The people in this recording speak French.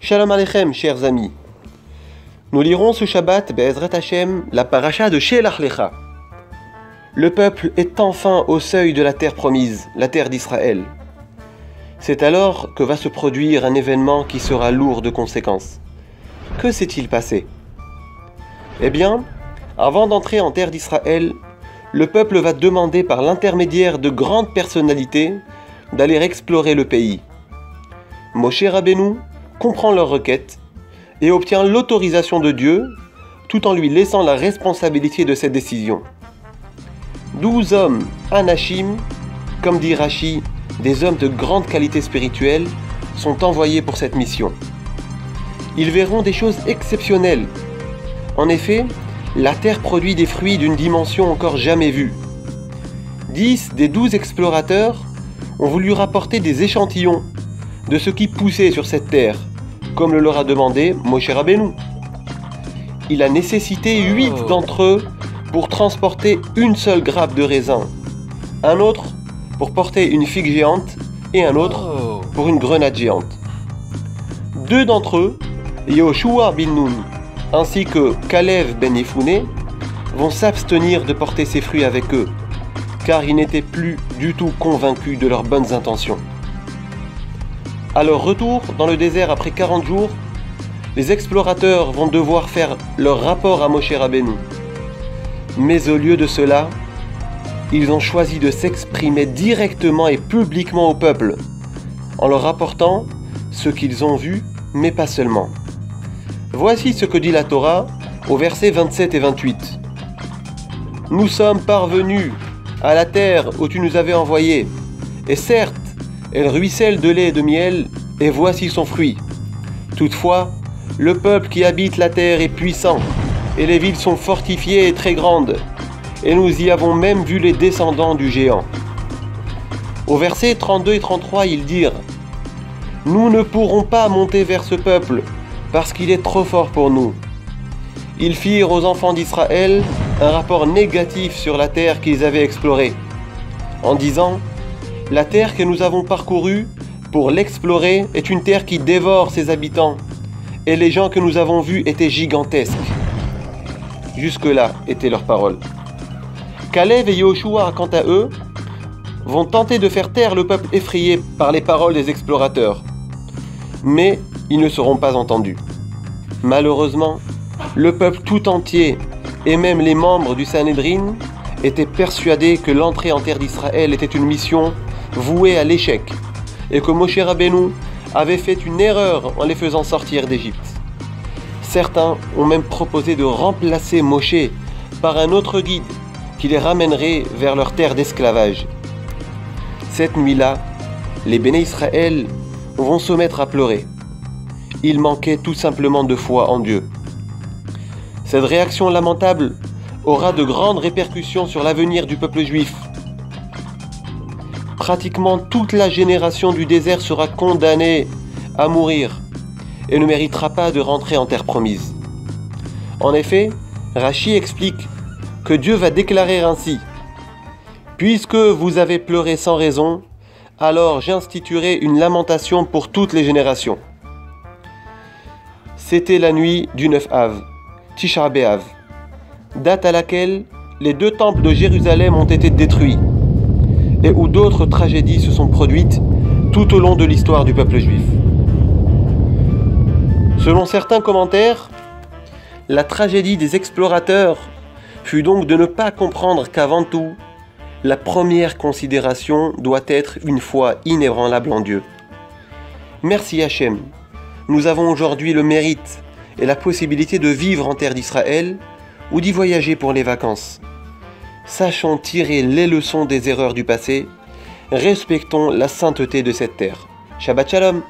Shalom Aleichem, chers amis. Nous lirons ce Shabbat, Be'ezrat Hashem, la paracha de Shelach Lecha. Le peuple est enfin au seuil de la terre promise, la terre d'Israël. C'est alors que va se produire un événement qui sera lourd de conséquences. Que s'est-il passé? Eh bien, avant d'entrer en terre d'Israël, le peuple va demander par l'intermédiaire de grandes personnalités d'aller explorer le pays. Moshe Rabbeinu comprend leur requête et obtient l'autorisation de Dieu tout en lui laissant la responsabilité de cette décision. 12 hommes, Anashim, comme dit Rashi, des hommes de grande qualité spirituelle, sont envoyés pour cette mission. Ils verront des choses exceptionnelles. En effet, la terre produit des fruits d'une dimension encore jamais vue. 10 des 12 explorateurs ont voulu rapporter des échantillons de ce qui poussait sur cette terre, comme le leur a demandé Moshe Rabbeinu. Il a nécessité 8 d'entre eux pour transporter une seule grappe de raisin, un autre pour porter une figue géante et un autre pour une grenade géante. 2 d'entre eux, Yehoshua bin Nun ainsi que Kalev ben Yefouné, vont s'abstenir de porter ces fruits avec eux, car ils n'étaient plus du tout convaincus de leurs bonnes intentions. À leur retour dans le désert après 40 jours, les explorateurs vont devoir faire leur rapport à Moshe Rabbeinu. Mais au lieu de cela, ils ont choisi de s'exprimer directement et publiquement au peuple, en leur rapportant ce qu'ils ont vu, mais pas seulement. Voici ce que dit la Torah au versets 27 et 28. « Nous sommes parvenus à la terre où tu nous avais envoyés, et certes, elle ruisselle de lait et de miel, et voici son fruit. Toutefois, le peuple qui habite la terre est puissant, et les villes sont fortifiées et très grandes, et nous y avons même vu les descendants du géant. » Au versets 32 et 33, ils dirent « Nous ne pourrons pas monter vers ce peuple, parce qu'il est trop fort pour nous. » Ils firent aux enfants d'Israël un rapport négatif sur la terre qu'ils avaient explorée, en disant « La terre que nous avons parcourue pour l'explorer est une terre qui dévore ses habitants, et les gens que nous avons vus étaient gigantesques. » Jusque-là étaient leurs paroles. Kalev et Yehoshua, quant à eux, vont tenter de faire taire le peuple effrayé par les paroles des explorateurs. Mais ils ne seront pas entendus. Malheureusement, le peuple tout entier, et même les membres du Sanhédrin, étaient persuadés que l'entrée en terre d'Israël était une mission vouée à l'échec, et que Moshe Rabbeinu avait fait une erreur en les faisant sortir d'Égypte. Certains ont même proposé de remplacer Moshe par un autre guide qui les ramènerait vers leur terre d'esclavage. Cette nuit-là, les Béné Israël vont se mettre à pleurer. Ils manquaient tout simplement de foi en Dieu. Cette réaction lamentable aura de grandes répercussions sur l'avenir du peuple juif. Pratiquement toute la génération du désert sera condamnée à mourir et ne méritera pas de rentrer en terre promise. En effet, Rashi explique que Dieu va déclarer ainsi « Puisque vous avez pleuré sans raison, alors j'instituerai une lamentation pour toutes les générations. » C'était la nuit du 9 Av, Tisha B'Av, date à laquelle les 2 temples de Jérusalem ont été détruits et où d'autres tragédies se sont produites tout au long de l'histoire du peuple juif. Selon certains commentaires, la tragédie des explorateurs fut donc de ne pas comprendre qu'avant tout, la première considération doit être une foi inébranlable en Dieu. Merci Hachem. Nous avons aujourd'hui le mérite et la possibilité de vivre en terre d'Israël ou d'y voyager pour les vacances. Sachons tirer les leçons des erreurs du passé, respectons la sainteté de cette terre. Shabbat Shalom.